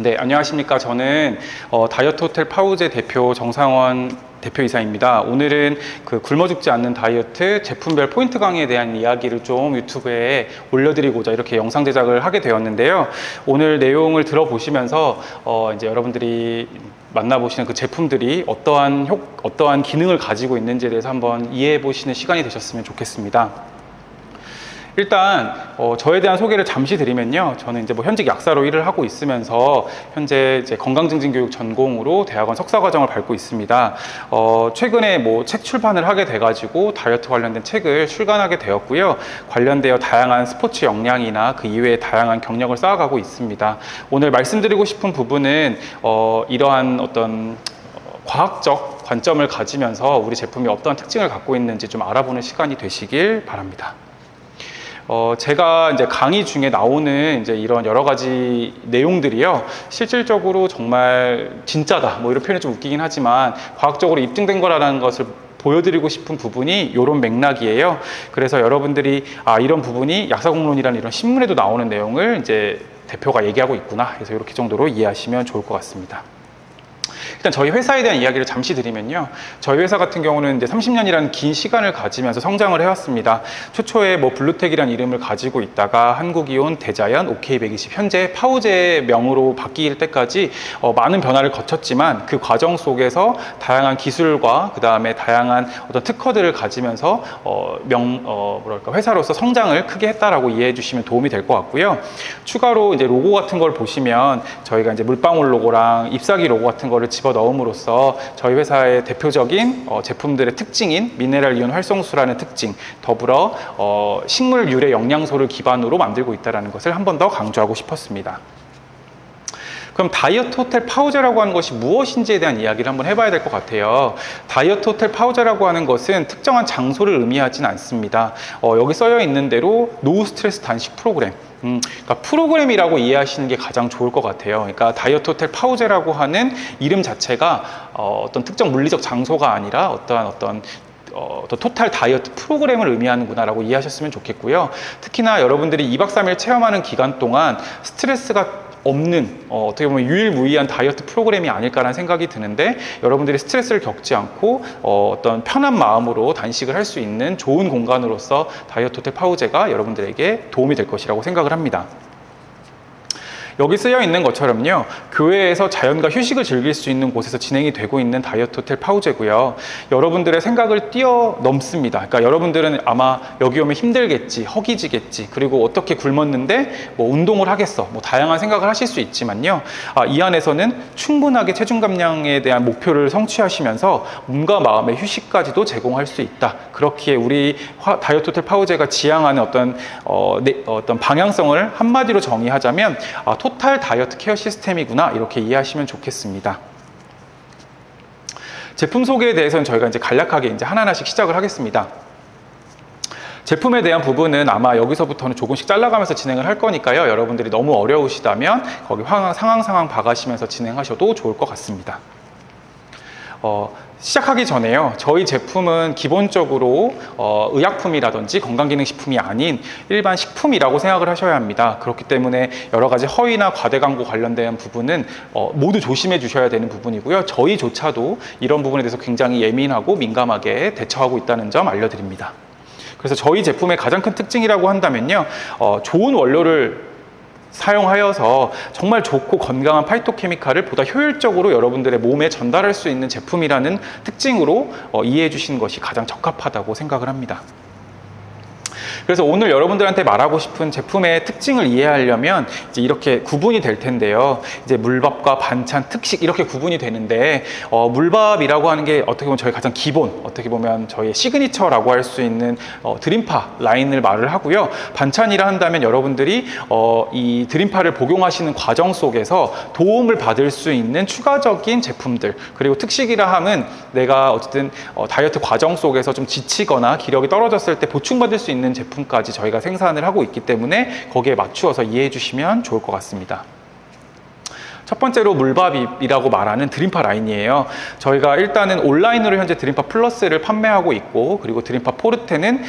네, 안녕하십니까. 저는 다이어트 호텔 파우제 대표 정상원 대표이사입니다. 오늘은 그 굶어 죽지 않는 다이어트 제품별 포인트 강의에 대한 이야기를 좀 유튜브에 올려드리고자 이렇게 영상 제작을 하게 되었는데요. 오늘 내용을 들어보시면서 이제 여러분들이 만나보시는 그 제품들이 어떠한 기능을 가지고 있는지에 대해서 한번 이해해 보시는 시간이 되셨으면 좋겠습니다. 일단 저에 대한 소개를 잠시 드리면요, 저는 이제 현직 약사로 일을 하고 있으면서 현재 이제 건강증진교육 전공으로 대학원 석사과정을 밟고 있습니다. 최근에 책 출판을 하게 돼가지고 다이어트 관련된 책을 출간하게 되었고요. 관련되어 다양한 스포츠 역량이나 그 이외에 다양한 경력을 쌓아가고 있습니다. 오늘 말씀드리고 싶은 부분은 이러한 어떤 과학적 관점을 가지면서 우리 제품이 어떠한 특징을 갖고 있는지 좀 알아보는 시간이 되시길 바랍니다. 제가 이제 강의 중에 나오는 이제 이런 여러 가지 내용들이요, 실질적으로 정말 진짜다, 이런 표현이 좀 웃기긴 하지만 과학적으로 입증된 거라는 것을 보여드리고 싶은 부분이 이런 맥락이에요. 그래서 여러분들이 이런 부분이 약사공론이라는 이런 신문에도 나오는 내용을 이제 대표가 얘기하고 있구나, 그래서 이렇게 정도로 이해하시면 좋을 것 같습니다. 일단 저희 회사에 대한 이야기를 잠시 드리면요, 저희 회사 같은 경우는 이제 30년이라는 긴 시간을 가지면서 성장을 해왔습니다. 최초에 블루텍이라는 이름을 가지고 있다가 한국이온, 대자연, OK120, 현재 파우제 명으로 바뀔 때까지 많은 변화를 거쳤지만 그 과정 속에서 다양한 기술과 그 다음에 다양한 어떤 특허들을 가지면서 회사로서 성장을 크게 했다라고 이해해 주시면 도움이 될 것 같고요. 추가로 이제 로고 같은 걸 보시면 저희가 이제 물방울 로고랑 잎사귀 로고 같은 거를 집어 넣음으로써 저희 회사의 대표적인 제품들의 특징인 미네랄 이온 활성수라는 특징, 더불어 식물 유래 영양소를 기반으로 만들고 있다는 것을 한 번 더 강조하고 싶었습니다. 그럼 다이어트 호텔 파우제라고 하는 것이 무엇인지에 대한 이야기를 한번 해봐야 될 것 같아요. 다이어트 호텔 파우제라고 하는 것은 특정한 장소를 의미하진 않습니다. 여기 써여 있는 대로 노 스트레스 단식 프로그램, 그러니까 프로그램이라고 이해하시는 게 가장 좋을 것 같아요. 그러니까 다이어트 호텔 파우제라고 하는 이름 자체가 어떤 특정 물리적 장소가 아니라 어떤 토탈 다이어트 프로그램을 의미하는구나라고 이해하셨으면 좋겠고요. 특히나 여러분들이 2박 3일 체험하는 기간 동안 스트레스가 없는 어떻게 보면 유일무이한 다이어트 프로그램이 아닐까라는 생각이 드는데, 여러분들이 스트레스를 겪지 않고 어떤 편한 마음으로 단식을 할 수 있는 좋은 공간으로서 다이어트 호텔 파우제가 여러분들에게 도움이 될 것이라고 생각을 합니다. 여기 쓰여 있는 것처럼요, 교회에서 자연과 휴식을 즐길 수 있는 곳에서 진행이 되고 있는 다이어트 호텔 파우제고요. 여러분들의 생각을 뛰어넘습니다. 그러니까 여러분들은 아마 여기 오면 힘들겠지, 허기지겠지, 그리고 어떻게 굶었는데 운동을 하겠어, 다양한 생각을 하실 수 있지만요, 이 안에서는 충분하게 체중 감량에 대한 목표를 성취하시면서 몸과 마음의 휴식까지도 제공할 수 있다. 그렇기에 우리 다이어트 호텔 파우제가 지향하는 어떤 방향성을 한마디로 정의하자면 토탈 다이어트 케어 시스템이구나, 이렇게 이해하시면 좋겠습니다. 제품 소개에 대해서는 저희가 이제 간략하게 이제 하나하나씩 시작을 하겠습니다. 제품에 대한 부분은 아마 여기서부터는 조금씩 잘라가면서 진행을 할 거니까요, 여러분들이 너무 어려우시다면 거기 상황 봐가시면서 진행하셔도 좋을 것 같습니다. 시작하기 전에요, 저희 제품은 기본적으로 의약품이라든지 건강기능식품이 아닌 일반 식품이라고 생각을 하셔야 합니다. 그렇기 때문에 여러 가지 허위나 과대 광고 관련된 부분은 모두 조심해 주셔야 되는 부분이고요. 저희조차도 이런 부분에 대해서 굉장히 예민하고 민감하게 대처하고 있다는 점 알려드립니다. 그래서 저희 제품의 가장 큰 특징이라고 한다면요, 좋은 원료를 사용하여서 정말 좋고 건강한 파이토케미칼을 보다 효율적으로 여러분들의 몸에 전달할 수 있는 제품이라는 특징으로 이해해 주시는 것이 가장 적합하다고 생각을 합니다. 그래서 오늘 여러분들한테 말하고 싶은 제품의 특징을 이해하려면 이제 이렇게 구분이 될 텐데요. 이제 물밥과 반찬, 특식 이렇게 구분이 되는데, 물밥이라고 하는 게 어떻게 보면 저희 가장 기본, 어떻게 보면 저희의 시그니처라고 할 수 있는 드림파 라인을 말을 하고요. 반찬이라 한다면 여러분들이 이 드림파를 복용하시는 과정 속에서 도움을 받을 수 있는 추가적인 제품들, 그리고 특식이라 함은 내가 어쨌든 다이어트 과정 속에서 좀 지치거나 기력이 떨어졌을 때 보충받을 수 있는 제품까지 저희가 생산을 하고 있기 때문에 거기에 맞추어서 이해해 주시면 좋을 것 같습니다. 첫 번째로 물밥이라고 말하는 드림파 라인이에요. 저희가 일단은 온라인으로 현재 드림파 플러스를 판매하고 있고, 그리고 드림파 포르테는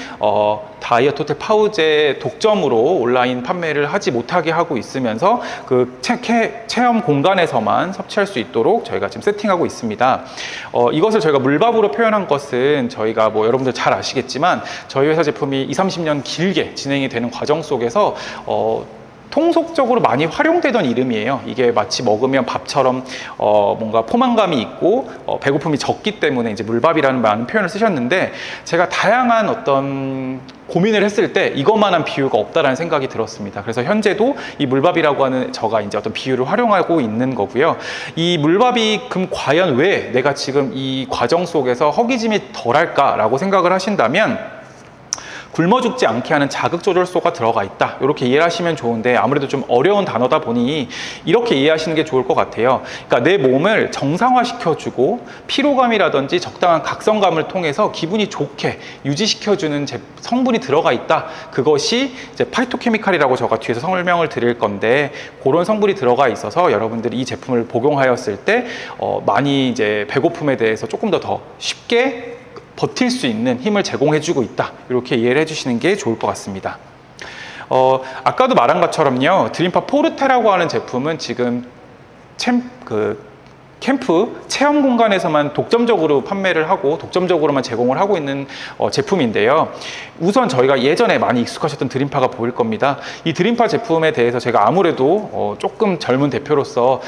다이어트 호텔 파우제 독점으로 온라인 판매를 하지 못하게 하고 있으면서 그 체험 공간에서만 섭취할 수 있도록 저희가 지금 세팅하고 있습니다. 이것을 저희가 물밥으로 표현한 것은 저희가 뭐 여러분들 잘 아시겠지만 저희 회사 제품이 20-30년 길게 진행이 되는 과정 속에서 통속적으로 많이 활용되던 이름이에요. 이게 마치 먹으면 밥처럼 뭔가 포만감이 있고 배고픔이 적기 때문에 이제 물밥이라는 많은 표현을 쓰셨는데, 제가 다양한 어떤 고민을 했을 때 이것만한 비유가 없다라는 생각이 들었습니다. 그래서 현재도 이 물밥이라고 하는 저가 이제 어떤 비유를 활용하고 있는 거고요. 이 물밥이 그럼 과연 왜 내가 지금 이 과정 속에서 허기짐이 덜할까라고 생각을 하신다면, 굶어 죽지 않게 하는 자극조절소가 들어가 있다, 이렇게 이해하시면 좋은데, 아무래도 좀 어려운 단어다 보니 이렇게 이해하시는 게 좋을 것 같아요. 그러니까 내 몸을 정상화시켜주고 피로감이라든지 적당한 각성감을 통해서 기분이 좋게 유지시켜주는 성분이 들어가 있다. 그것이 이제 파이토케미칼이라고 제가 뒤에서 설명을 드릴 건데, 그런 성분이 들어가 있어서 여러분들이 이 제품을 복용하였을 때 많이 이제 배고픔에 대해서 조금 더 쉽게 버틸 수 있는 힘을 제공해주고 있다, 이렇게 이해를 해주시는 게 좋을 것 같습니다. 아까도 말한 것처럼요, 드림파 포르테라고 하는 제품은 지금 캠프 체험 공간에서만 독점적으로 판매를 하고 독점적으로만 제공을 하고 있는 제품인데요. 우선 저희가 예전에 많이 익숙하셨던 드림파가 보일 겁니다. 이 드림파 제품에 대해서 제가 아무래도 조금 젊은 대표로서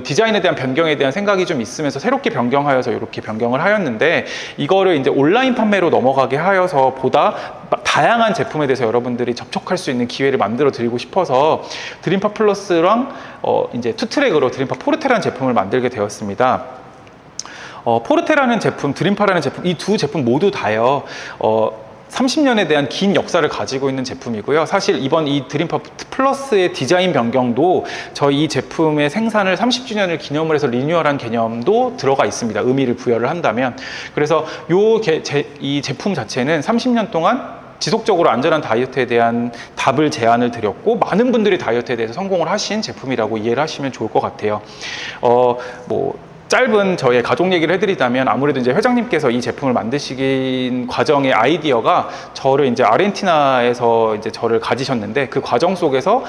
디자인에 대한 변경에 대한 생각이 좀 있으면서 새롭게 변경하여서 이렇게 변경을 하였는데, 이거를 이제 온라인 판매로 넘어가게 하여서 보다 다양한 제품에 대해서 여러분들이 접촉할 수 있는 기회를 만들어 드리고 싶어서 드림파 플러스랑 이제 투트랙으로 드림파 포르테라는 제품을 만들게 되었습니다. 포르테라는 제품, 드림파라는 제품, 이 두 제품 모두 다요, 30년에 대한 긴 역사를 가지고 있는 제품이고요. 사실 이번 이 드림파 플러스의 디자인 변경도 저희 이 제품의 생산을 30주년을 기념을 해서 리뉴얼한 개념도 들어가 있습니다. 의미를 부여를 한다면. 그래서 이 제품 자체는 30년 동안 지속적으로 안전한 다이어트에 대한 답을 제안을 드렸고, 많은 분들이 다이어트에 대해서 성공을 하신 제품이라고 이해를 하시면 좋을 것 같아요. 짧은 저의 가족 얘기를 해드리자면, 아무래도 이제 회장님께서 이 제품을 만드시긴 과정의 아이디어가 저를 이제 아르헨티나에서 이제 저를 가지셨는데, 그 과정 속에서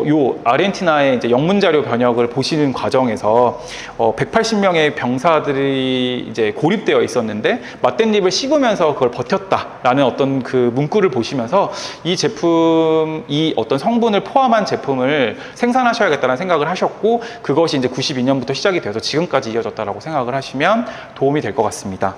요 아르헨티나의 이제 영문자료 번역을 보시는 과정에서 180명의 병사들이 이제 고립되어 있었는데 맞댄잎을 씹으면서 그걸 버텼다라는 어떤 그 문구를 보시면서 이 제품, 이 어떤 성분을 포함한 제품을 생산하셔야겠다는 생각을 하셨고, 그것이 이제 92년부터 시작이 되어서 지금까지 이어졌다라고 생각을 하시면 도움이 될 것 같습니다.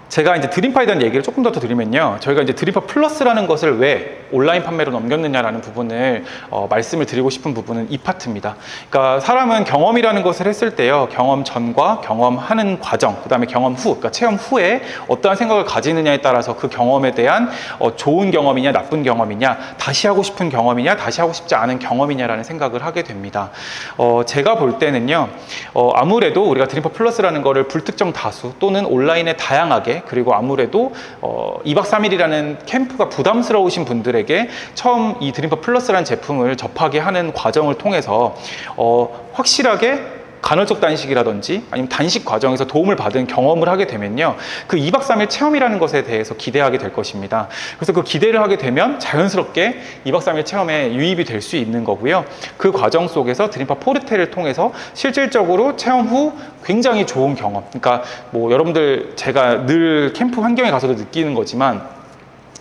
제가 이제 드림파에 대한 얘기를 조금 더 드리면요, 저희가 이제 드림파 플러스라는 것을 왜 온라인 판매로 넘겼느냐라는 부분을 말씀을 드리고 싶은 부분은 이 파트입니다. 그러니까 사람은 경험이라는 것을 했을 때요, 경험 전과 경험하는 과정, 그 다음에 경험 후, 그러니까 체험 후에 어떠한 생각을 가지느냐에 따라서 그 경험에 대한 좋은 경험이냐 나쁜 경험이냐, 다시 하고 싶은 경험이냐 다시 하고 싶지 않은 경험이냐라는 생각을 하게 됩니다. 제가 볼 때는요, 아무래도 우리가 드림파 플러스라는 거를 불특정 다수 또는 온라인에 다양하게, 그리고 아무래도 2박 3일이라는 캠프가 부담스러우신 분들에게 처음 이 드림파 플러스라는 제품을 접하게 하는 과정을 통해서 확실하게 간헐적 단식이라든지 아니면 단식 과정에서 도움을 받은 경험을 하게 되면요, 그 2박 3일 체험이라는 것에 대해서 기대하게 될 것입니다. 그래서 그 기대를 하게 되면 자연스럽게 2박 3일 체험에 유입이 될 수 있는 거고요. 그 과정 속에서 드림파 포르테를 통해서 실질적으로 체험 후 굉장히 좋은 경험, 그러니까 뭐 여러분들 제가 늘 캠프 환경에 가서도 느끼는 거지만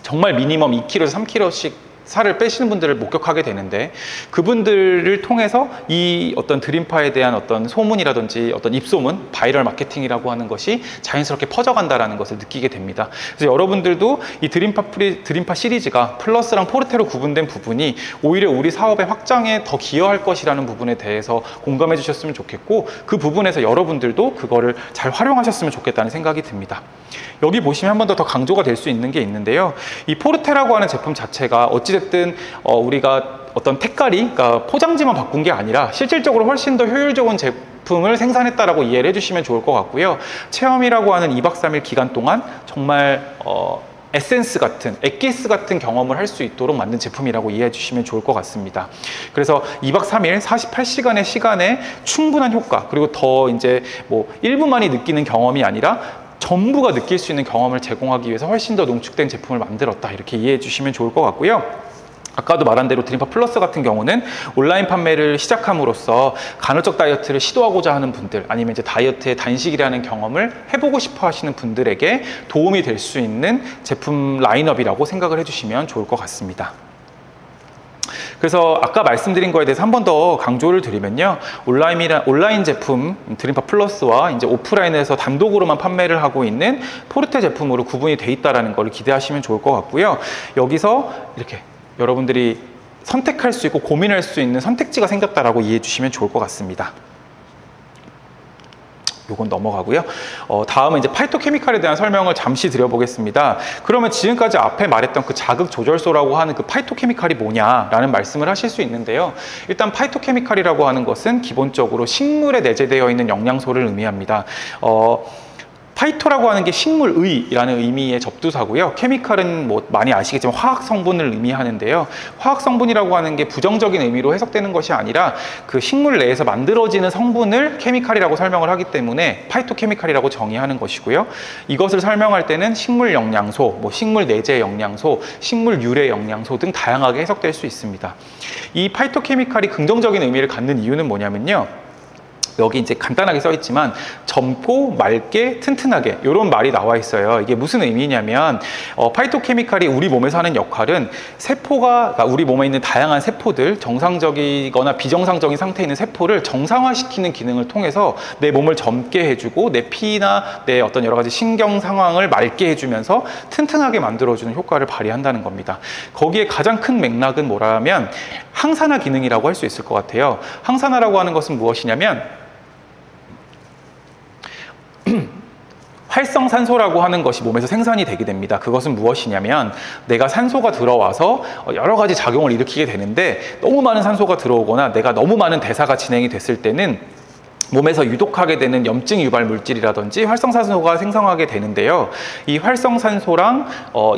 정말 미니멈 2kg에서 3kg씩 살을 빼시는 분들을 목격하게 되는데, 그분들을 통해서 이 어떤 드림파에 대한 어떤 소문이라든지 어떤 입소문, 바이럴 마케팅이라고 하는 것이 자연스럽게 퍼져간다라는 것을 느끼게 됩니다. 그래서 여러분들도 이 드림파 시리즈가 플러스랑 포르테로 구분된 부분이 오히려 우리 사업의 확장에 더 기여할 것이라는 부분에 대해서 공감해 주셨으면 좋겠고, 그 부분에서 여러분들도 그거를 잘 활용하셨으면 좋겠다는 생각이 듭니다. 여기 보시면 한 번 더 강조가 될 수 있는 게 있는데요, 이 포르테라고 하는 제품 자체가 어찌됐든 우리가 어떤 택깔이, 그러니까 포장지만 바꾼 게 아니라 실질적으로 훨씬 더 효율적인 제품을 생산했다라고 이해를 해주시면 좋을 것 같고요. 체험이라고 하는 2박 3일 기간 동안 정말 에센스 같은, 엑기스 같은 경험을 할 수 있도록 만든 제품이라고 이해해 주시면 좋을 것 같습니다. 그래서 2박 3일 48시간의 시간에 충분한 효과, 그리고 더 이제 뭐 1분만이 느끼는 경험이 아니라 전부가 느낄 수 있는 경험을 제공하기 위해서 훨씬 더 농축된 제품을 만들었다, 이렇게 이해해 주시면 좋을 것 같고요. 아까도 말한 대로 드림파 플러스 같은 경우는 온라인 판매를 시작함으로써 간헐적 다이어트를 시도하고자 하는 분들, 아니면 이제 다이어트의 단식이라는 경험을 해보고 싶어 하시는 분들에게 도움이 될 수 있는 제품 라인업이라고 생각을 해주시면 좋을 것 같습니다. 그래서 아까 말씀드린 거에 대해서 한 번 더 강조를 드리면요, 온라인 제품 드림파 플러스와 이제 오프라인에서 단독으로만 판매를 하고 있는 포르테 제품으로 구분이 돼 있다는 걸 기대하시면 좋을 것 같고요. 여기서 이렇게 여러분들이 선택할 수 있고 고민할 수 있는 선택지가 생겼다라고 이해해 주시면 좋을 것 같습니다. 요건 넘어가고요. 다음은 이제 파이토케미칼에 대한 설명을 잠시 드려보겠습니다. 그러면 지금까지 앞에 말했던 그 자극 조절소라고 하는 그 파이토케미칼이 뭐냐라는 말씀을 하실 수 있는데요. 일단 파이토케미칼이라고 하는 것은 기본적으로 식물에 내재되어 있는 영양소를 의미합니다. 파이토라고 하는 게 식물의라는 의미의 접두사고요. 케미칼은 뭐 많이 아시겠지만 화학 성분을 의미하는데요. 화학 성분이라고 하는 게 부정적인 의미로 해석되는 것이 아니라 그 식물 내에서 만들어지는 성분을 케미칼이라고 설명을 하기 때문에 파이토케미칼이라고 정의하는 것이고요. 이것을 설명할 때는 식물 영양소, 뭐 식물 내재 영양소, 식물 유래 영양소 등 다양하게 해석될 수 있습니다. 이 파이토케미칼이 긍정적인 의미를 갖는 이유는 뭐냐면요, 여기 이제 간단하게 써 있지만 젊고 맑게 튼튼하게, 이런 말이 나와 있어요. 이게 무슨 의미냐면 파이토케미칼이 우리 몸에서 하는 역할은 세포가, 그러니까 우리 몸에 있는 다양한 세포들, 정상적이거나 비정상적인 상태에 있는 세포를 정상화시키는 기능을 통해서 내 몸을 젊게 해주고 내 피나 내 어떤 여러 가지 신경 상황을 맑게 해주면서 튼튼하게 만들어주는 효과를 발휘한다는 겁니다. 거기에 가장 큰 맥락은 뭐라면 항산화 기능이라고 할 수 있을 것 같아요. 항산화라고 하는 것은 무엇이냐면 활성산소라고 하는 것이 몸에서 생산이 되게 됩니다. 그것은 무엇이냐면 내가 산소가 들어와서 여러 가지 작용을 일으키게 되는데, 너무 많은 산소가 들어오거나 내가 너무 많은 대사가 진행이 됐을 때는 몸에서 유독하게 되는 염증 유발 물질이라든지 활성산소가 생성하게 되는데요. 이 활성산소랑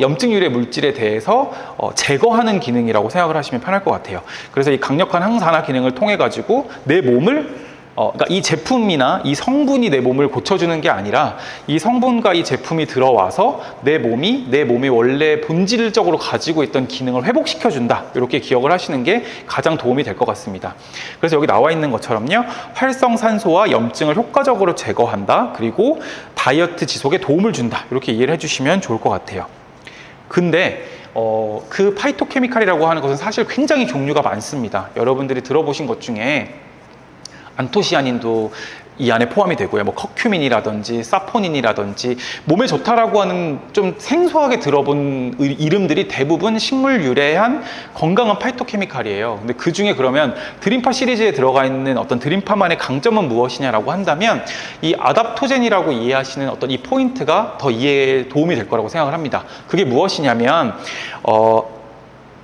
염증 유래 물질에 대해서 제거하는 기능이라고 생각을 하시면 편할 것 같아요. 그래서 이 강력한 항산화 기능을 통해 가지고 내 몸을 그러니까 이 제품이나 이 성분이 내 몸을 고쳐주는 게 아니라 이 성분과 이 제품이 들어와서 내 몸이 원래 본질적으로 가지고 있던 기능을 회복시켜준다, 이렇게 기억을 하시는 게 가장 도움이 될 것 같습니다. 그래서 여기 나와 있는 것처럼요, 활성산소와 염증을 효과적으로 제거한다, 그리고 다이어트 지속에 도움을 준다, 이렇게 이해를 해주시면 좋을 것 같아요. 근데 그 파이토케미칼이라고 하는 것은 사실 굉장히 종류가 많습니다. 여러분들이 들어보신 것 중에 안토시아닌도 이 안에 포함이 되고요. 뭐 커큐민이라든지 사포닌이라든지 몸에 좋다라고 하는 좀 생소하게 들어본 이름들이 대부분 식물 유래한 건강한 파이토케미칼이에요. 근데 그 중에 그러면 드림파 시리즈에 들어가 있는 어떤 드림파만의 강점은 무엇이냐라고 한다면 이 아답토젠이라고 이해하시는 어떤 이 포인트가 더 이해에 도움이 될 거라고 생각을 합니다. 그게 무엇이냐면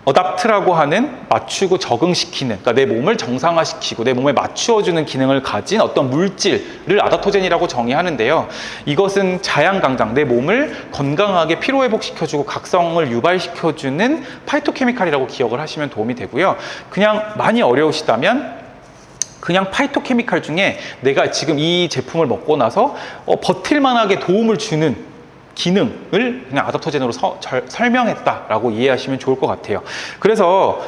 어답트라고 하는 맞추고 적응시키는, 그러니까 내 몸을 정상화시키고 내 몸에 맞추어주는 기능을 가진 어떤 물질을 아답토젠이라고 정의하는데요. 이것은 자양강장, 내 몸을 건강하게 피로회복시켜주고 각성을 유발시켜주는 파이토케미칼이라고 기억을 하시면 도움이 되고요. 그냥 많이 어려우시다면 그냥 파이토케미칼 중에 내가 지금 이 제품을 먹고 나서 버틸만하게 도움을 주는 기능을 그냥 아답토젠으로 설명했다라고 이해하시면 좋을 것 같아요. 그래서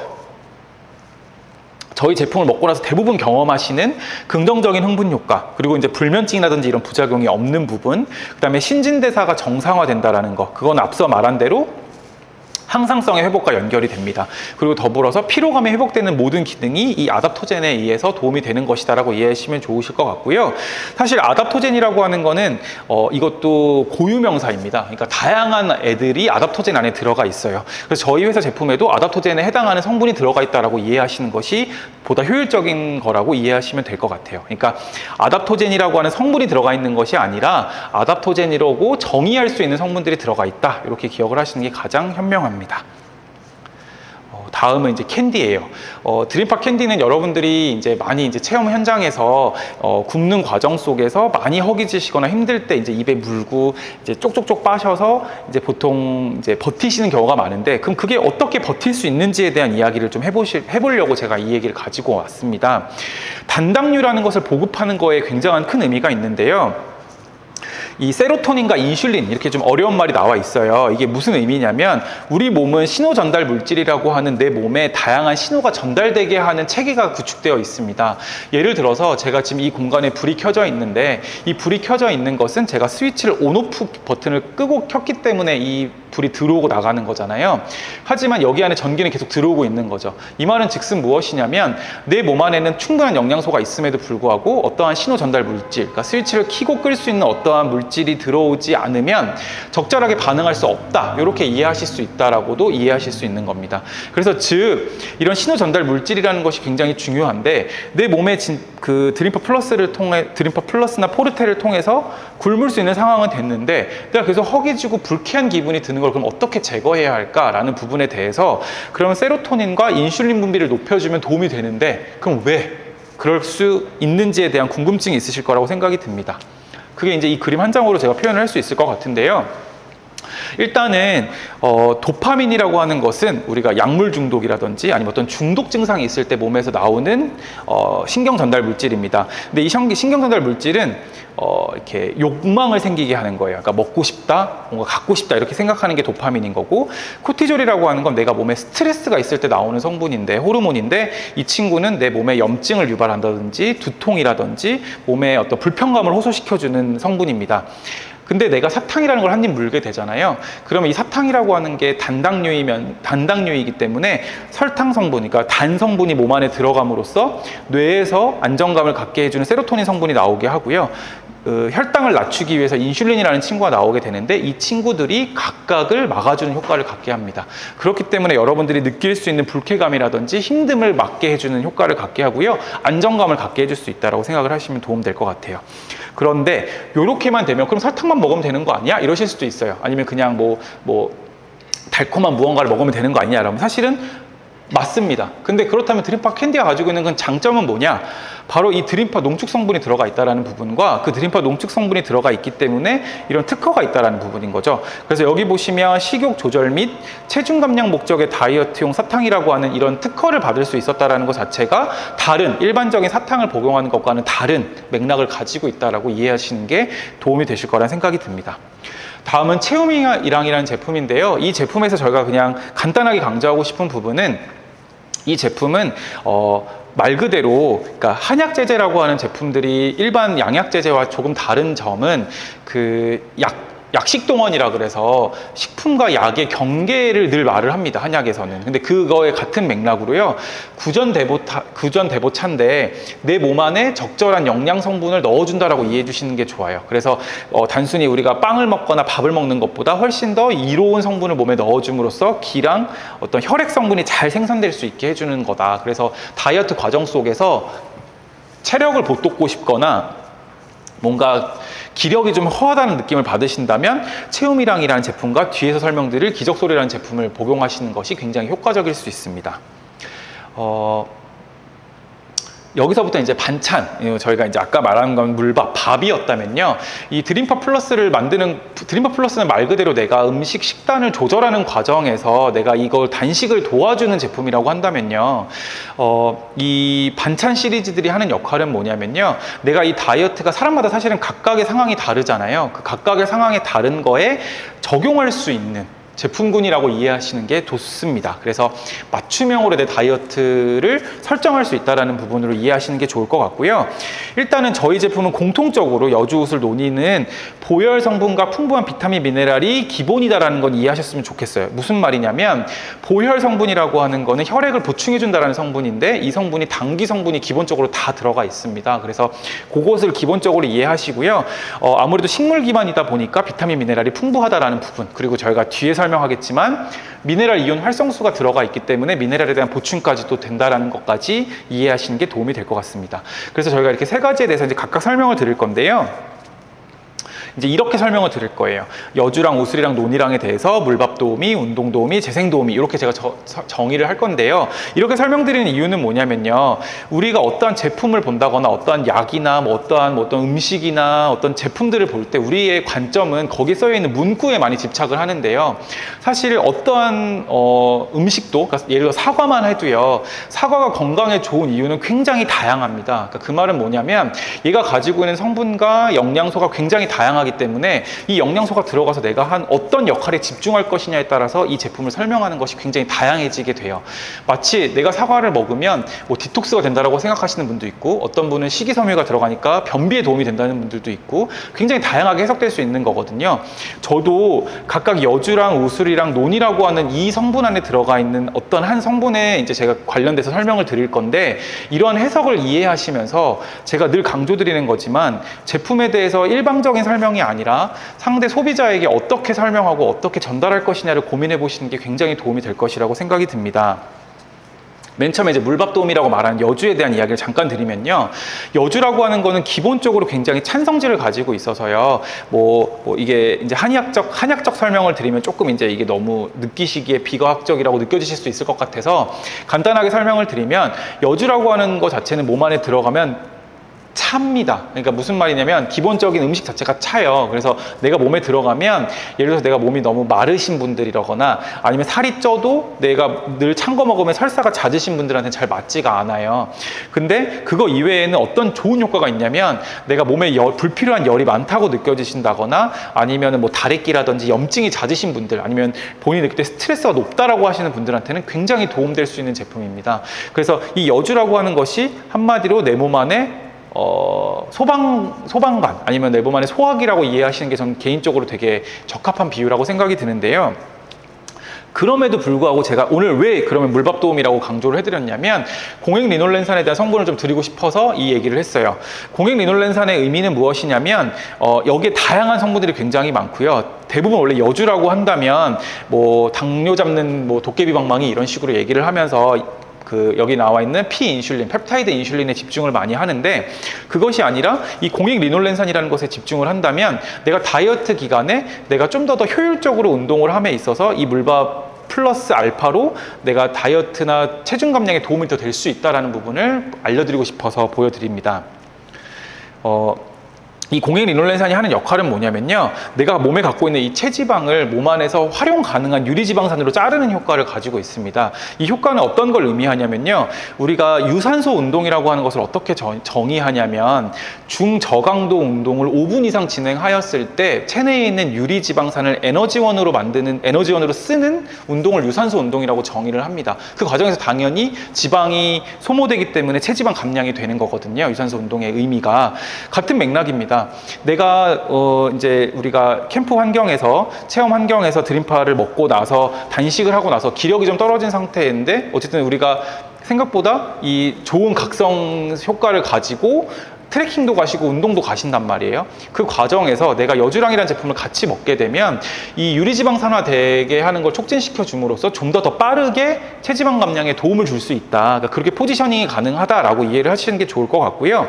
저희 제품을 먹고 나서 대부분 경험하시는 긍정적인 흥분 효과, 그리고 이제 불면증이라든지 이런 부작용이 없는 부분, 그다음에 신진대사가 정상화된다라는 거, 그건 앞서 말한 대로 항상성의 회복과 연결이 됩니다. 그리고 더불어서 피로감이 회복되는 모든 기능이 이 아답토젠에 의해서 도움이 되는 것이다라고 이해하시면 좋으실 것 같고요. 사실 아답토젠이라고 하는 거는 이것도 고유명사입니다. 그러니까 다양한 애들이 아답토젠 안에 들어가 있어요. 그래서 저희 회사 제품에도 아답토젠에 해당하는 성분이 들어가 있다라고 이해하시는 것이 보다 효율적인 거라고 이해하시면 될 것 같아요. 그러니까 아답토젠이라고 하는 성분이 들어가 있는 것이 아니라 아답토젠이라고 정의할 수 있는 성분들이 들어가 있다, 이렇게 기억을 하시는 게 가장 현명합니다. 다음은 이제 캔디예요. 드림파 캔디는 여러분들이 이제 많이 이제 체험 현장에서 굽는 과정 속에서 많이 허기지시거나 힘들 때 이제 입에 물고 이제 쪽쪽쪽 빠셔서 이제 보통 이제 버티시는 경우가 많은데, 그럼 그게 어떻게 버틸 수 있는지에 대한 이야기를 좀 해보려고 제가 이 얘기를 가지고 왔습니다. 단당류라는 것을 보급하는 거에 굉장한 큰 의미가 있는데요. 이 세로토닌과 인슐린, 이렇게 좀 어려운 말이 나와 있어요. 이게 무슨 의미냐면, 우리 몸은 신호 전달 물질이라고 하는 내 몸에 다양한 신호가 전달되게 하는 체계가 구축되어 있습니다. 예를 들어서 제가 지금 이 공간에 불이 켜져 있는데, 이 불이 켜져 있는 것은 제가 스위치를 온오프 버튼을 끄고 켰기 때문에 이 불이 들어오고 나가는 거잖아요. 하지만 여기 안에 전기는 계속 들어오고 있는 거죠. 이 말은 즉슨 무엇이냐면, 내 몸 안에는 충분한 영양소가 있음에도 불구하고 어떠한 신호 전달 물질, 그러니까 스위치를 켜고 끌 수 있는 어떠한 물질이 들어오지 않으면 적절하게 반응할 수 없다, 이렇게 이해하실 수 있다라고도 이해하실 수 있는 겁니다. 그래서 즉 이런 신호 전달 물질이라는 것이 굉장히 중요한데, 내 몸에 그 드림파 플러스를 통해, 드림파 플러스나 포르테를 통해서 굶을 수 있는 상황은 됐는데, 내가 계속 허기지고 불쾌한 기분이 드는 걸 그럼 어떻게 제거해야 할까라는 부분에 대해서, 그러면 세로토닌과 인슐린 분비를 높여주면 도움이 되는데, 그럼 왜 그럴 수 있는지에 대한 궁금증이 있으실 거라고 생각이 듭니다. 그게 이제 이 그림 한 장으로 제가 표현을 할 수 있을 것 같은데요. 일단은 도파민이라고 하는 것은 우리가 약물 중독이라든지 아니면 어떤 중독 증상이 있을 때 몸에서 나오는 신경 전달 물질입니다. 근데 이 신경 전달 물질은 이렇게 욕망을 생기게 하는 거예요. 그러니까 먹고 싶다, 뭔가 갖고 싶다, 이렇게 생각하는 게 도파민인 거고, 코티졸이라고 하는 건 내가 몸에 스트레스가 있을 때 나오는 성분인데, 호르몬인데, 이 친구는 내 몸에 염증을 유발한다든지 두통이라든지 몸에 어떤 불편감을 호소시켜주는 성분입니다. 근데 내가 사탕이라는 걸 한 입 물게 되잖아요. 그러면 이 사탕이라고 하는 게 단당류이기 때문에 설탕 성분, 그러니까 단 성분이 몸 안에 들어감으로써 뇌에서 안정감을 갖게 해주는 세로토닌 성분이 나오게 하고요. 혈당을 낮추기 위해서 인슐린이라는 친구가 나오게 되는데, 이 친구들이 각각을 막아주는 효과를 갖게 합니다. 그렇기 때문에 여러분들이 느낄 수 있는 불쾌감이라든지 힘듦을 막게 해주는 효과를 갖게 하고요. 안정감을 갖게 해줄 수 있다고 생각을 하시면 도움될 것 같아요. 그런데 이렇게만 되면 그럼 설탕만 먹으면 되는 거 아니야? 이러실 수도 있어요. 아니면 그냥 뭐 달콤한 무언가를 먹으면 되는 거 아니냐? 라면 사실은 맞습니다. 근데 그렇다면 드림파 캔디가 가지고 있는 건 장점은 뭐냐? 바로 이 드림파 농축 성분이 들어가 있다는 부분과 그 드림파 농축 성분이 들어가 있기 때문에 이런 특허가 있다는 부분인 거죠. 그래서 여기 보시면 식욕 조절 및 체중 감량 목적의 다이어트용 사탕이라고 하는 이런 특허를 받을 수 있었다는 것 자체가 다른 일반적인 사탕을 복용하는 것과는 다른 맥락을 가지고 있다고 이해하시는 게 도움이 되실 거라는 생각이 듭니다. 다음은 체오미랑이라는 제품인데요. 이 제품에서 저희가 그냥 간단하게 강조하고 싶은 부분은, 이 제품은 말 그대로 그러니까 한약제제라고 하는 제품들이 일반 양약제제와 조금 다른 점은 그 약식동원이라 그래서 식품과 약의 경계를 늘 말을 합니다, 한약에서는. 근데 그거에 같은 맥락으로요, 구전대보차인데 내 몸 안에 적절한 영양 성분을 넣어준다라고 이해해 주시는 게 좋아요. 그래서 단순히 우리가 빵을 먹거나 밥을 먹는 것보다 훨씬 더 이로운 성분을 몸에 넣어줌으로써 기랑 어떤 혈액 성분이 잘 생산될 수 있게 해주는 거다. 그래서 다이어트 과정 속에서 체력을 돋돋고 싶거나 뭔가 기력이 좀 허하다는 느낌을 받으신다면 체오미랑이라는 제품과 뒤에서 설명드릴 기적소리라는 제품을 복용하시는 것이 굉장히 효과적일 수 있습니다. 여기서부터 이제 반찬, 저희가 이제 아까 말한 건 물밥, 밥이었다면요. 이 드림파 플러스는 말 그대로 내가 음식 식단을 조절하는 과정에서 내가 이걸 단식을 도와주는 제품이라고 한다면요. 이 반찬 시리즈들이 하는 역할은 뭐냐면요. 내가 이 다이어트가 사람마다 사실은 각각의 상황이 다르잖아요. 그 각각의 상황에 다른 거에 적용할 수 있는 제품군이라고 이해하시는 게 좋습니다. 그래서 맞춤형으로 내 다이어트를 설정할 수 있다는 부분으로 이해하시는 게 좋을 것 같고요. 일단은 저희 제품은 공통적으로 여주옷을 논의는 보혈 성분과 풍부한 비타민, 미네랄이 기본이다라는 건 이해하셨으면 좋겠어요. 무슨 말이냐면 보혈 성분이라고 하는 거는 혈액을 보충해준다는 성분인데, 이 성분이 당귀 성분이 기본적으로 다 들어가 있습니다. 그래서 그것을 기본적으로 이해하시고요. 아무래도 식물 기반이다 보니까 비타민, 미네랄이 풍부하다라는 부분, 그리고 저희가 뒤에 설명하겠지만 미네랄 이온 활성수가 들어가 있기 때문에 미네랄에 대한 보충까지도 된다라는 것까지 이해하시는 게 도움이 될 것 같습니다. 그래서 저희가 이렇게 세 가지에 대해서 이제 각각 설명을 드릴 건데요. 이제 이렇게 설명을 드릴 거예요. 여주랑 우슬이랑 논이랑에 대해서 물밥 도우미, 운동 도우미, 재생 도우미 이렇게 제가 정의를 할 건데요. 이렇게 설명드리는 이유는 뭐냐면요. 우리가 어떠한 제품을 본다거나 어떠한 약이나 뭐 어떠한 음식이나 어떤 제품들을 볼 때 우리의 관점은 거기에 써 있는 문구에 많이 집착을 하는데요. 사실 어떠한 음식도, 그러니까 예를 들어 사과만 해도요. 사과가 건강에 좋은 이유는 굉장히 다양합니다. 그러니까 그 말은 뭐냐면 얘가 가지고 있는 성분과 영양소가 굉장히 다양하기 때문에 이 영양소가 들어가서 내가 한 어떤 역할에 집중할 것이냐에 따라서 이 제품을 설명하는 것이 굉장히 다양해지게 돼요. 마치 내가 사과를 먹으면 뭐 디톡스가 된다고 생각하시는 분도 있고 어떤 분은 식이섬유가 들어가니까 변비에 도움이 된다는 분들도 있고 굉장히 다양하게 해석될 수 있는 거거든요. 저도 각각 여주랑 우슬이랑 논이라고 하는 이 성분 안에 들어가 있는 어떤 한 성분에 이제 제가 관련돼서 설명을 드릴 건데 이러한 해석을 이해하시면서 제가 늘 강조드리는 거지만 제품에 대해서 일방적인 설명이 아니라 상대 소비자에게 어떻게 설명하고 어떻게 전달할 것이냐를 고민해 보시는 게 굉장히 도움이 될 것이라고 생각이 듭니다. 맨 처음에 이제 물밥 도우미라고 말하는 여주에 대한 이야기를 잠깐 드리면요. 여주라고 하는 거는 기본적으로 굉장히 찬성질을 가지고 있어서요. 이게 이제 한약적 설명을 드리면 조금 이제 이게 너무 느끼시기에 비과학적이라고 느껴지실 수 있을 것 같아서 간단하게 설명을 드리면 여주라고 하는 거 자체는 몸 안에 들어가면 찹니다. 그러니까 무슨 말이냐면 기본적인 음식 자체가 차요. 그래서 내가 몸에 들어가면 예를 들어서 내가 몸이 너무 마르신 분들이라거나 아니면 살이 쪄도 내가 늘 찬 거 먹으면 설사가 잦으신 분들한테는 잘 맞지가 않아요. 근데 그거 이외에는 어떤 좋은 효과가 있냐면 내가 몸에 불필요한 열이 많다고 느껴지신다거나 아니면 뭐 다래끼라든지 염증이 잦으신 분들 아니면 본인이 느낄 때 스트레스가 높다라고 하시는 분들한테는 굉장히 도움될 수 있는 제품입니다. 그래서 이 여주라고 하는 것이 한마디로 내 몸 안에 소방관 아니면 내 몸 안에 소화기라고 이해하시는 게 저는 개인적으로 되게 적합한 비유라고 생각이 드는데요. 그럼에도 불구하고 제가 오늘 왜 그러면 물밥 도우미라고 강조를 해드렸냐면 공익리놀렌산에 대한 성분을 좀 드리고 싶어서 이 얘기를 했어요. 공익리놀렌산의 의미는 무엇이냐면 여기에 다양한 성분들이 굉장히 많고요. 대부분 원래 여주라고 한다면 뭐 당뇨 잡는 뭐 도깨비 방망이 이런 식으로 얘기를 하면서 여기 나와 있는 피인슐린, 펩타이드 인슐린에 집중을 많이 하는데 그것이 아니라 이 공익리놀렌산이라는 것에 집중을 한다면 내가 다이어트 기간에 내가 좀 더 효율적으로 운동을 함에 있어서 이 물밥 플러스 알파로 내가 다이어트나 체중 감량에 도움이 더 될 수 있다는 부분을 알려드리고 싶어서 보여드립니다. 이 공익리놀렌산이 하는 역할은 뭐냐면요. 내가 몸에 갖고 있는 이 체지방을 몸 안에서 활용 가능한 유리지방산으로 자르는 효과를 가지고 있습니다. 이 효과는 어떤 걸 의미하냐면요. 우리가 유산소 운동이라고 하는 것을 어떻게 정의하냐면 중저강도 운동을 5분 이상 진행하였을 때 체내에 있는 유리지방산을 에너지원으로 쓰는 운동을 유산소 운동이라고 정의를 합니다. 그 과정에서 당연히 지방이 소모되기 때문에 체지방 감량이 되는 거거든요. 유산소 운동의 의미가. 같은 맥락입니다. 내가 이제 우리가 캠프 환경에서 체험 환경에서 드림파를 먹고 나서 단식을 하고 나서 기력이 좀 떨어진 상태인데 어쨌든 우리가 생각보다 이 좋은 각성 효과를 가지고 트레킹도 가시고 운동도 가신단 말이에요. 그 과정에서 내가 여주랑이라는 제품을 같이 먹게 되면 이 유리지방산화 되게 하는 걸 촉진시켜 줌으로써 좀 더 빠르게 체지방 감량에 도움을 줄 수 있다. 그러니까 그렇게 포지셔닝이 가능하다라고 이해를 하시는 게 좋을 것 같고요.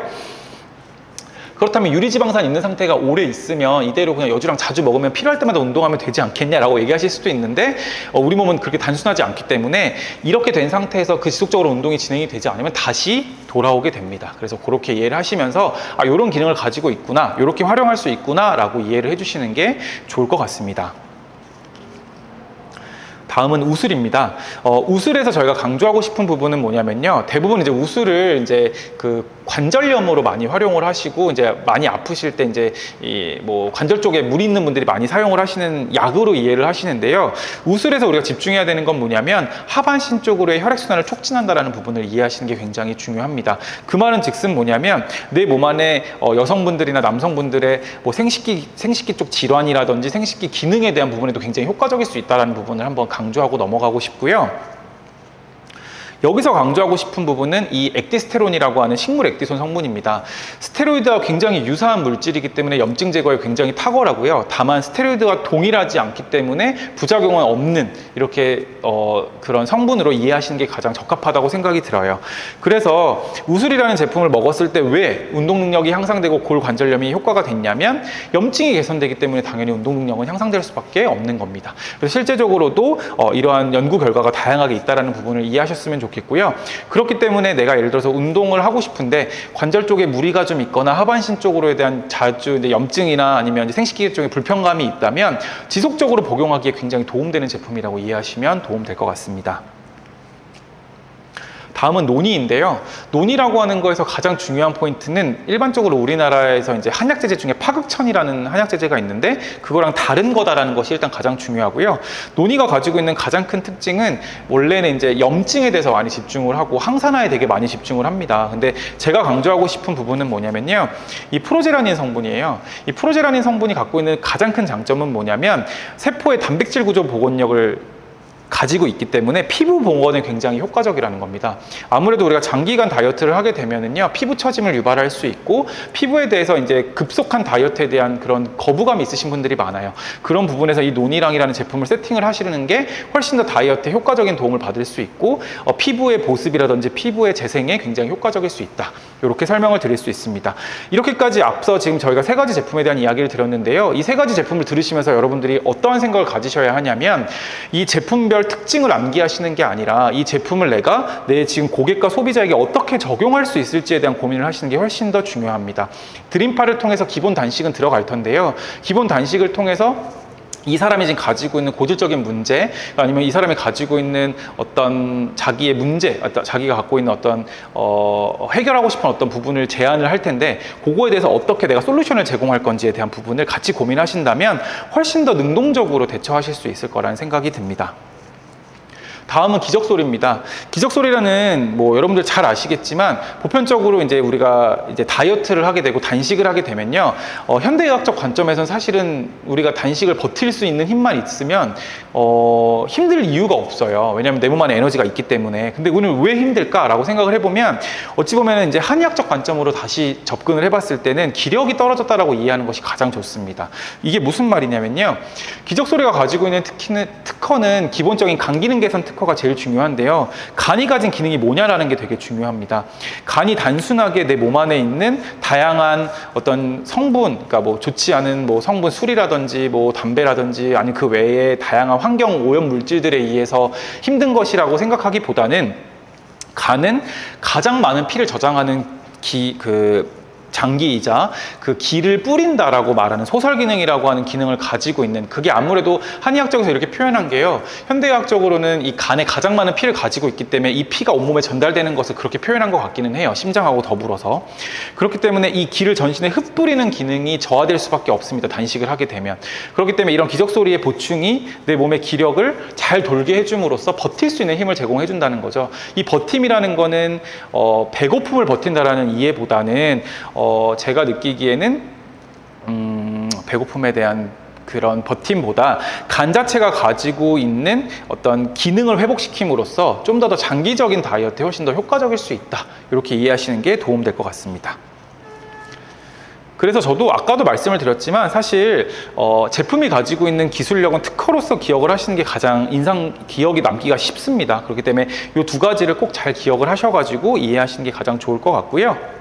그렇다면 유리지방산 있는 상태가 오래 있으면 이대로 그냥 여주랑 자주 먹으면 필요할 때마다 운동하면 되지 않겠냐라고 얘기하실 수도 있는데 우리 몸은 그렇게 단순하지 않기 때문에 이렇게 된 상태에서 그 지속적으로 운동이 진행이 되지 않으면 다시 돌아오게 됩니다. 그래서 그렇게 이해를 하시면서 이런 기능을 가지고 있구나, 이렇게 활용할 수 있구나 라고 이해를 해주시는 게 좋을 것 같습니다. 다음은 우슬입니다. 우슬에서 저희가 강조하고 싶은 부분은 뭐냐면요. 대부분 이제 우슬을 이제 관절염으로 많이 활용을 하시고 이제 많이 아프실 때 이제 뭐 관절 쪽에 물이 있는 분들이 많이 사용을 하시는 약으로 이해를 하시는데요. 우슬에서 우리가 집중해야 되는 건 뭐냐면 하반신 쪽으로의 혈액순환을 촉진한다라는 부분을 이해하시는 게 굉장히 중요합니다. 그 말은 즉슨 뭐냐면 내 몸 안에 여성분들이나 남성분들의 뭐 생식기 쪽 질환이라든지 생식기 기능에 대한 부분에도 굉장히 효과적일 수 있다는 부분을 한번 강조하고 넘어가고 싶고요. 여기서 강조하고 싶은 부분은 이 액디스테론이라고 하는 식물 액티손 성분입니다. 스테로이드와 굉장히 유사한 물질이기 때문에 염증 제거에 굉장히 탁월하고요. 다만 스테로이드와 동일하지 않기 때문에 부작용은 없는 이렇게 그런 성분으로 이해하시는 게 가장 적합하다고 생각이 들어요. 그래서 우술이라는 제품을 먹었을 때 왜 운동 능력이 향상되고 골 관절염이 효과가 됐냐면 염증이 개선되기 때문에 당연히 운동 능력은 향상될 수밖에 없는 겁니다. 그래서 실제적으로도 이러한 연구 결과가 다양하게 있다는 부분을 이해하셨으면 좋겠고요. 그렇기 때문에 내가 예를 들어서 운동을 하고 싶은데 관절 쪽에 무리가 좀 있거나 하반신 쪽으로에 대한 자주 이제 염증이나 아니면 이제 생식기 쪽에 불편감이 있다면 지속적으로 복용하기에 굉장히 도움되는 제품이라고 이해하시면 도움될 것 같습니다. 다음은 논이인데요. 논이라고 하는 거에서 가장 중요한 포인트는 일반적으로 우리나라에서 이제 한약제제 중에 파극천이라는 한약제제가 있는데 그거랑 다른 거다라는 것이 일단 가장 중요하고요. 논이가 가지고 있는 가장 큰 특징은 원래는 이제 염증에 대해서 많이 집중을 하고 항산화에 되게 많이 집중을 합니다. 근데 제가 강조하고 싶은 부분은 뭐냐면요. 이 프로제라닌 성분이에요. 이 프로제라닌 성분이 갖고 있는 가장 큰 장점은 뭐냐면 세포의 단백질 구조 복원력을 가지고 있기 때문에 피부 복원에 굉장히 효과적이라는 겁니다. 아무래도 우리가 장기간 다이어트를 하게 되면은요, 피부 처짐을 유발할 수 있고 피부에 대해서 이제 급속한 다이어트에 대한 그런 거부감이 있으신 분들이 많아요. 그런 부분에서 이 논이랑이라는 제품을 세팅을 하시는 게 훨씬 더 다이어트에 효과적인 도움을 받을 수 있고 피부의 보습이라든지 피부의 재생에 굉장히 효과적일 수 있다. 이렇게 설명을 드릴 수 있습니다. 이렇게까지 앞서 지금 저희가 3가지 제품에 대한 이야기를 드렸는데요. 이 3가지 제품을 들으시면서 여러분들이 어떠한 생각을 가지셔야 하냐면 이 제품별 특징을 암기하시는 게 아니라 이 제품을 내가 내 지금 고객과 소비자에게 어떻게 적용할 수 있을지에 대한 고민을 하시는 게 훨씬 더 중요합니다. 드림파를 통해서 기본 단식은 들어갈 텐데요. 기본 단식을 통해서 이 사람이 지금 가지고 있는 고질적인 문제 아니면 이 사람이 가지고 있는 어떤 자기의 문제, 자기가 갖고 있는 어떤 해결하고 싶은 어떤 부분을 제안을 할 텐데 그거에 대해서 어떻게 내가 솔루션을 제공할 건지에 대한 부분을 같이 고민하신다면 훨씬 더 능동적으로 대처하실 수 있을 거라는 생각이 듭니다. 다음은 기적소리입니다. 기적소리라는 뭐 여러분들 잘 아시겠지만 보편적으로 이제 우리가 이제 다이어트를 하게 되고 단식을 하게 되면요. 현대의학적 관점에서는 사실은 우리가 단식을 버틸 수 있는 힘만 있으면 힘들 이유가 없어요. 왜냐하면 내 몸 안에 에너지가 있기 때문에. 근데 오늘 왜 힘들까라고 생각을 해보면 어찌 보면 이제 한의학적 관점으로 다시 접근을 해봤을 때는 기력이 떨어졌다라고 이해하는 것이 가장 좋습니다. 이게 무슨 말이냐면요. 기적소리가 가지고 있는 특허는 기본적인 간 기능 개선 특허가 제일 중요한데요. 간이 가진 기능이 뭐냐라는 게 되게 중요합니다. 간이 단순하게 내 몸 안에 있는 다양한 어떤 성분, 그러니까 뭐 좋지 않은 뭐 성분 술이라든지 뭐 담배라든지 아니면 그 외에 다양한 환경 오염 물질들에 의해서 힘든 것이라고 생각하기보다는 간은 가장 많은 피를 저장하는 장기이자 그 기를 뿌린다라고 말하는 소설 기능이라고 하는 기능을 가지고 있는, 그게 아무래도 한의학적에서 이렇게 표현한 게요. 현대의학적으로는 이 간에 가장 많은 피를 가지고 있기 때문에 이 피가 온몸에 전달되는 것을 그렇게 표현한 것 같기는 해요. 심장하고 더불어서. 그렇기 때문에 이 기를 전신에 흩뿌리는 기능이 저하될 수밖에 없습니다. 단식을 하게 되면. 그렇기 때문에 이런 기적소리의 보충이 내 몸의 기력을 잘 돌게 해줌으로써 버틸 수 있는 힘을 제공해 준다는 거죠. 이 버팀이라는 거는 배고픔을 버틴다라는 이해보다는 제가 느끼기에는 배고픔에 대한 그런 버팀보다 간 자체가 가지고 있는 어떤 기능을 회복시킴으로써 좀 더 장기적인 다이어트에 훨씬 더 효과적일 수 있다. 이렇게 이해하시는 게 도움될 것 같습니다. 그래서 저도 아까도 말씀을 드렸지만 사실 제품이 가지고 있는 기술력은 특허로서 기억을 하시는 게 가장 기억이 남기가 쉽습니다. 그렇기 때문에 이 2가지를 꼭 잘 기억을 하셔가지고 이해하시는 게 가장 좋을 것 같고요.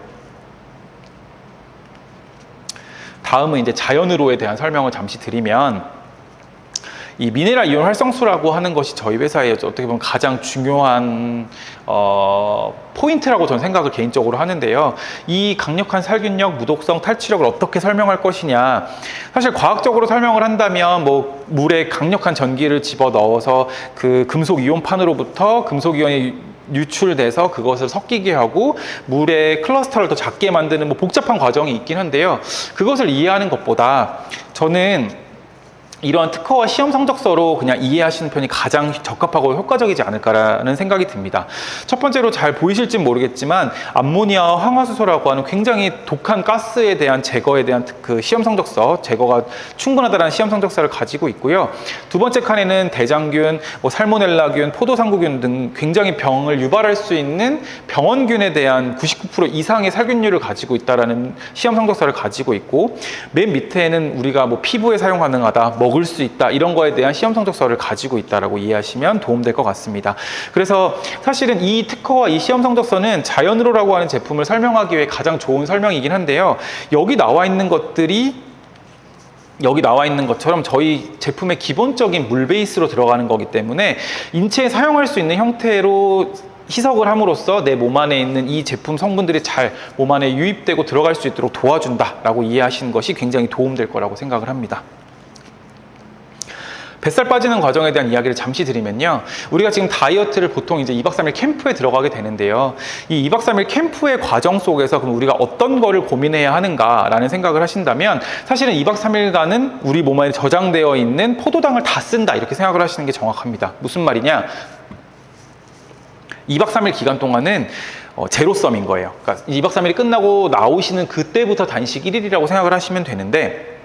다음은 이제 자연으로에 대한 설명을 잠시 드리면, 이 미네랄 이온 활성수라고 하는 것이 저희 회사에 어떻게 보면 가장 중요한 포인트라고 저는 생각을 개인적으로 하는데요. 이 강력한 살균력, 무독성, 탈취력을 어떻게 설명할 것이냐. 사실 과학적으로 설명을 한다면 뭐 물에 강력한 전기를 집어넣어서 그 금속 이온판으로부터 금속 이온이 유출돼서 그것을 섞이게 하고 물의 클러스터를 더 작게 만드는 뭐 복잡한 과정이 있긴 한데요. 그것을 이해하는 것보다 저는 이러한 특허와 시험 성적서로 그냥 이해하시는 편이 가장 적합하고 효과적이지 않을까라는 생각이 듭니다. 첫 번째로 잘 보이실지 모르겠지만 암모니아와 황화수소라고 하는 굉장히 독한 가스에 대한 제거에 대한 그 시험 성적서, 제거가 충분하다는 시험 성적서를 가지고 있고요. 두 번째 칸에는 대장균, 살모넬라균, 포도상구균 등 굉장히 병을 유발할 수 있는 병원균에 대한 99% 이상의 살균율을 가지고 있다라는 시험 성적서를 가지고 있고, 맨 밑에는 우리가 피부에 사용 가능하다, 먹을 수 있다, 이런 거에 대한 시험 성적서를 가지고 있다라고 이해하시면 도움될 것 같습니다. 그래서 사실은 이 특허와 이 시험 성적서는 자연으로라고 하는 제품을 설명하기 위해 가장 좋은 설명이긴 한데요. 여기 나와 있는 것처럼 저희 제품의 기본적인 물 베이스로 들어가는 거기 때문에 인체에 사용할 수 있는 형태로 희석을 함으로써 내 몸 안에 있는 이 제품 성분들이 잘 몸 안에 유입되고 들어갈 수 있도록 도와준다라고 이해하시는 것이 굉장히 도움될 거라고 생각을 합니다. 뱃살 빠지는 과정에 대한 이야기를 잠시 드리면요. 우리가 지금 다이어트를 보통 이제 2박 3일 캠프에 들어가게 되는데요. 이 2박 3일 캠프의 과정 속에서 그럼 우리가 어떤 거를 고민해야 하는가라는 생각을 하신다면 사실은 2박 3일간은 우리 몸 안에 저장되어 있는 포도당을 다 쓴다, 이렇게 생각을 하시는 게 정확합니다. 무슨 말이냐? 2박 3일 기간 동안은 제로섬인 거예요. 그러니까 2박 3일이 끝나고 나오시는 그때부터 단식 1일이라고 생각을 하시면 되는데,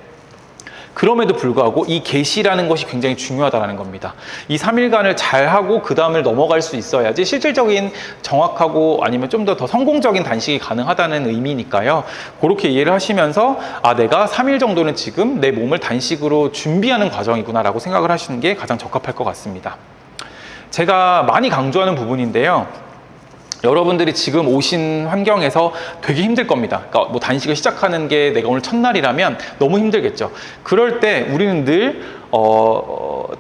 그럼에도 불구하고 이 개시라는 것이 굉장히 중요하다는 겁니다. 이 3일간을 잘하고 그 다음을 넘어갈 수 있어야지 실질적인 정확하고 아니면 좀 더 성공적인 단식이 가능하다는 의미니까요. 그렇게 이해를 하시면서 내가 3일 정도는 지금 내 몸을 단식으로 준비하는 과정이구나 라고 생각을 하시는 게 가장 적합할 것 같습니다. 제가 많이 강조하는 부분인데요. 여러분들이 지금 오신 환경에서 되게 힘들 겁니다. 그러니까 단식을 시작하는 게 내가 오늘 첫날이라면 너무 힘들겠죠. 그럴 때 우리는 늘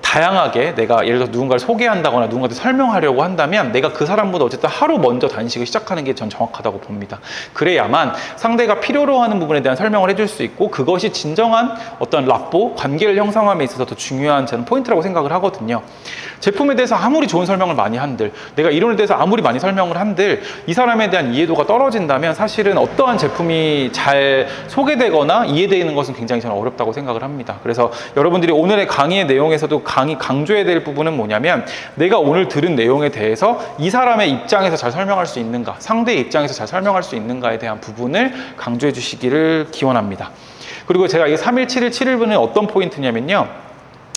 다양하게 내가 예를 들어 누군가를 소개한다거나 누군가한테 설명하려고 한다면 내가 그 사람보다 어쨌든 하루 먼저 단식을 시작하는 게 전 정확하다고 봅니다. 그래야만 상대가 필요로 하는 부분에 대한 설명을 해줄 수 있고, 그것이 진정한 어떤 라포, 관계를 형성함에 있어서 더 중요한 저는 포인트라고 생각을 하거든요. 제품에 대해서 아무리 좋은 설명을 많이 한들, 내가 이론에 대해서 아무리 많이 설명을 한들 이 사람에 대한 이해도가 떨어진다면 사실은 어떠한 제품이 잘 소개되거나 이해되는 것은 굉장히 저는 어렵다고 생각을 합니다. 그래서 여러분들이 오늘의 강의의 내용에서도 강조해야 될 부분은 뭐냐면, 내가 오늘 들은 내용에 대해서 이 사람의 입장에서 잘 설명할 수 있는가, 상대의 입장에서 잘 설명할 수 있는가에 대한 부분을 강조해 주시기를 기원합니다. 그리고 제가 이 3일, 7일, 7일분은 어떤 포인트냐면요.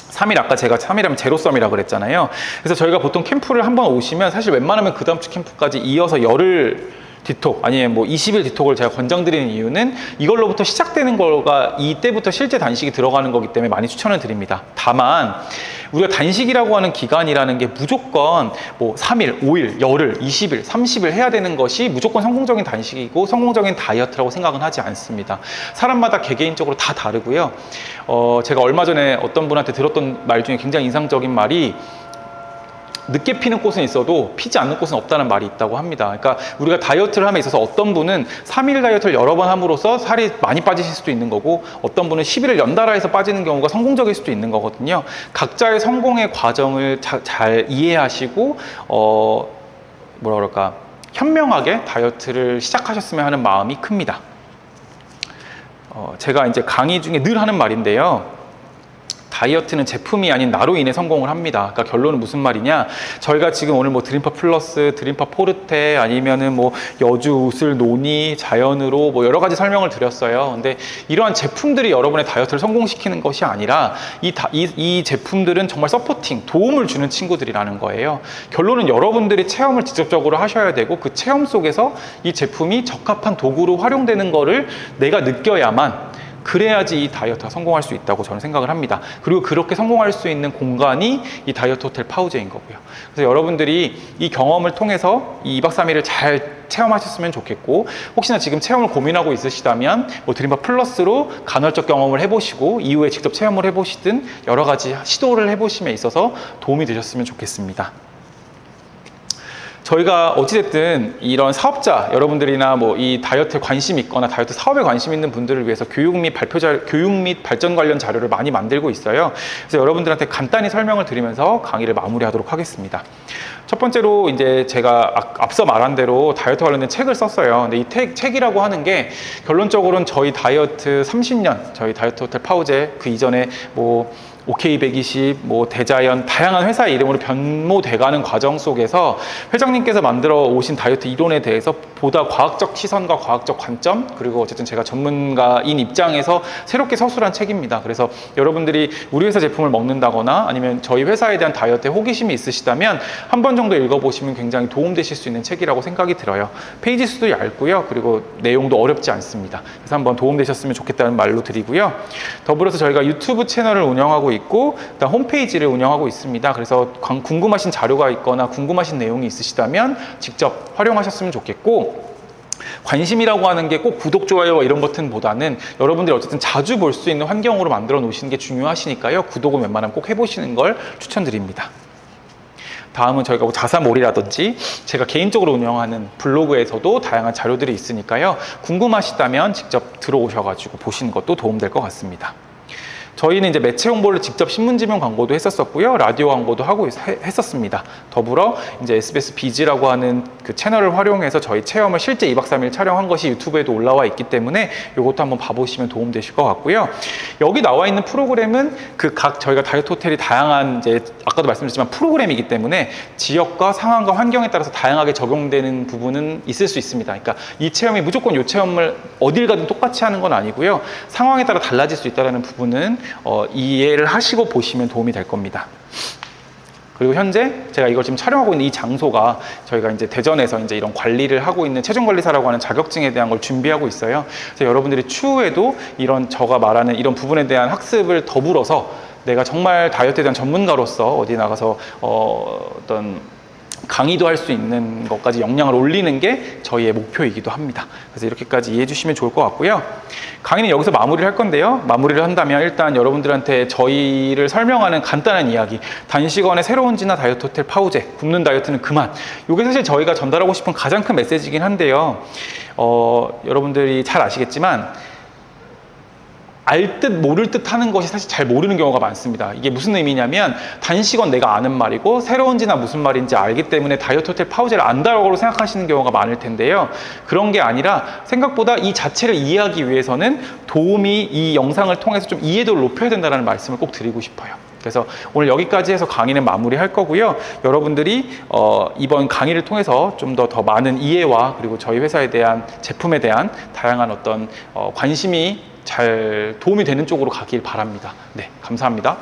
3일, 아까 제가 3일하면 제로섬이라고 그랬잖아요. 그래서 저희가 보통 캠프를 한번 오시면 사실 웬만하면 그 다음 주 캠프까지 이어서 열흘 디톡, 아니면 20일 디톡을 제가 권장드리는 이유는 이걸로부터 시작되는 거가 이때부터 실제 단식이 들어가는 거기 때문에 많이 추천을 드립니다. 다만 우리가 단식이라고 하는 기간이라는 게 무조건 3일, 5일, 열흘, 20일, 30일 해야 되는 것이 무조건 성공적인 단식이고 성공적인 다이어트라고 생각은 하지 않습니다. 사람마다 개개인적으로 다 다르고요. 제가 얼마 전에 어떤 분한테 들었던 말 중에 굉장히 인상적인 말이, 늦게 피는 꽃은 있어도 피지 않는 꽃은 없다는 말이 있다고 합니다. 그러니까 우리가 다이어트를 함에 있어서 어떤 분은 3일 다이어트를 여러 번 함으로써 살이 많이 빠지실 수도 있는 거고, 어떤 분은 10일을 연달아 해서 빠지는 경우가 성공적일 수도 있는 거거든요. 각자의 성공의 과정을 잘 이해하시고 현명하게 다이어트를 시작하셨으면 하는 마음이 큽니다. 제가 이제 강의 중에 늘 하는 말인데요. 다이어트는 제품이 아닌 나로 인해 성공을 합니다. 그러니까 결론은 무슨 말이냐? 저희가 지금 오늘 드림파 플러스, 드림파 포르테, 아니면은 여주, 우슬, 노니, 자연으로 여러 가지 설명을 드렸어요. 근데 이러한 제품들이 여러분의 다이어트를 성공시키는 것이 아니라 이 제품들은 정말 서포팅, 도움을 주는 친구들이라는 거예요. 결론은 여러분들이 체험을 직접적으로 하셔야 되고, 그 체험 속에서 이 제품이 적합한 도구로 활용되는 거를 내가 느껴야만, 그래야지 이 다이어트가 성공할 수 있다고 저는 생각을 합니다. 그리고 그렇게 성공할 수 있는 공간이 이 다이어트 호텔 파우제인 거고요. 그래서 여러분들이 이 경험을 통해서 이 2박 3일을 잘 체험하셨으면 좋겠고, 혹시나 지금 체험을 고민하고 있으시다면 드림파 플러스로 간헐적 경험을 해보시고 이후에 직접 체험을 해보시든 여러 가지 시도를 해보심에 있어서 도움이 되셨으면 좋겠습니다. 저희가 어찌됐든 이런 사업자 여러분들이나 이 다이어트에 관심 있거나 다이어트 사업에 관심 있는 분들을 위해서 교육 및 발전 관련 자료를 많이 만들고 있어요. 그래서 여러분들한테 간단히 설명을 드리면서 강의를 마무리하도록 하겠습니다. 첫 번째로 이제 제가 앞서 말한 대로 다이어트 관련된 책을 썼어요. 근데 이 책이라고 하는 게 결론적으로는 저희 다이어트 30년, 저희 다이어트 호텔 파우제, 그 이전에 OK120, 뭐 대자연 다양한 회사의 이름으로 변모돼가는 과정 속에서 회장님께서 만들어 오신 다이어트 이론에 대해서 보다 과학적 시선과 과학적 관점, 그리고 어쨌든 제가 전문가인 입장에서 새롭게 서술한 책입니다. 그래서 여러분들이 우리 회사 제품을 먹는다거나 아니면 저희 회사에 대한 다이어트에 호기심이 있으시다면 한 번 정도 읽어보시면 굉장히 도움되실 수 있는 책이라고 생각이 들어요. 페이지 수도 얇고요. 그리고 내용도 어렵지 않습니다. 그래서 한번 도움되셨으면 좋겠다는 말로 드리고요. 더불어서 저희가 유튜브 채널을 운영하고 있고 그다음 홈페이지를 운영하고 있습니다. 그래서 궁금하신 자료가 있거나 궁금하신 내용이 있으시다면 직접 활용하셨으면 좋겠고, 관심이라고 하는 게 꼭 구독, 좋아요 이런 버튼보다는 여러분들이 어쨌든 자주 볼 수 있는 환경으로 만들어 놓으시는 게 중요하시니까요. 구독은 웬만하면 꼭 해보시는 걸 추천드립니다. 다음은 저희가 뭐 자사몰이라든지 제가 개인적으로 운영하는 블로그에서도 다양한 자료들이 있으니까요. 궁금하시다면 직접 들어오셔가지고 보시는 것도 도움될 것 같습니다. 저희는 이제 매체 홍보를 직접 신문지명 광고도 했었었고요. 라디오 광고도 하고 했었습니다. 더불어 이제 SBS 비즈라고 하는 그 채널을 활용해서 저희 체험을 실제 2박 3일 촬영한 것이 유튜브에도 올라와 있기 때문에 이것도 한번 봐보시면 도움되실 것 같고요. 여기 나와 있는 프로그램은 그 각 저희가 다이어트 호텔이 다양한 이제 아까도 말씀드렸지만 프로그램이기 때문에 지역과 상황과 환경에 따라서 다양하게 적용되는 부분은 있을 수 있습니다. 그러니까 이 체험이 무조건 이 체험을 어딜 가든 똑같이 하는 건 아니고요. 상황에 따라 달라질 수 있다는 부분은 이해를 하시고 보시면 도움이 될 겁니다. 그리고 현재 제가 이걸 지금 촬영하고 있는 이 장소가 저희가 이제 대전에서 이제 이런 관리를 하고 있는 체중관리사라고 하는 자격증에 대한 걸 준비하고 있어요. 그래서 여러분들이 추후에도 이런 제가 말하는 이런 부분에 대한 학습을 더불어서 내가 정말 다이어트에 대한 전문가로서 어디 나가서 어떤 강의도 할 수 있는 것까지 역량을 올리는 게 저희의 목표이기도 합니다. 그래서 이렇게까지 이해해 주시면 좋을 것 같고요. 강의는 여기서 마무리를 할 건데요. 마무리를 한다면 일단 여러분들한테 저희를 설명하는 간단한 이야기, 단식원의 새로운 진화 다이어트 호텔 파우제, 굶는 다이어트는 그만. 이게 사실 저희가 전달하고 싶은 가장 큰 메시지이긴 한데요. 여러분들이 잘 아시겠지만 알 듯 모를 듯 하는 것이 사실 잘 모르는 경우가 많습니다. 이게 무슨 의미냐면 단식은 내가 아는 말이고 새로운 진화 무슨 말인지 알기 때문에 다이어트 호텔 파우제를 안다고 생각하시는 경우가 많을 텐데요. 그런 게 아니라 생각보다 이 자체를 이해하기 위해서는 이 영상을 통해서 좀 이해도를 높여야 된다는 말씀을 꼭 드리고 싶어요. 그래서 오늘 여기까지 해서 강의는 마무리할 거고요. 여러분들이 이번 강의를 통해서 좀 더 많은 이해와 그리고 저희 회사에 대한 제품에 대한 다양한 어떤 관심이 잘 도움이 되는 쪽으로 가길 바랍니다. 네, 감사합니다.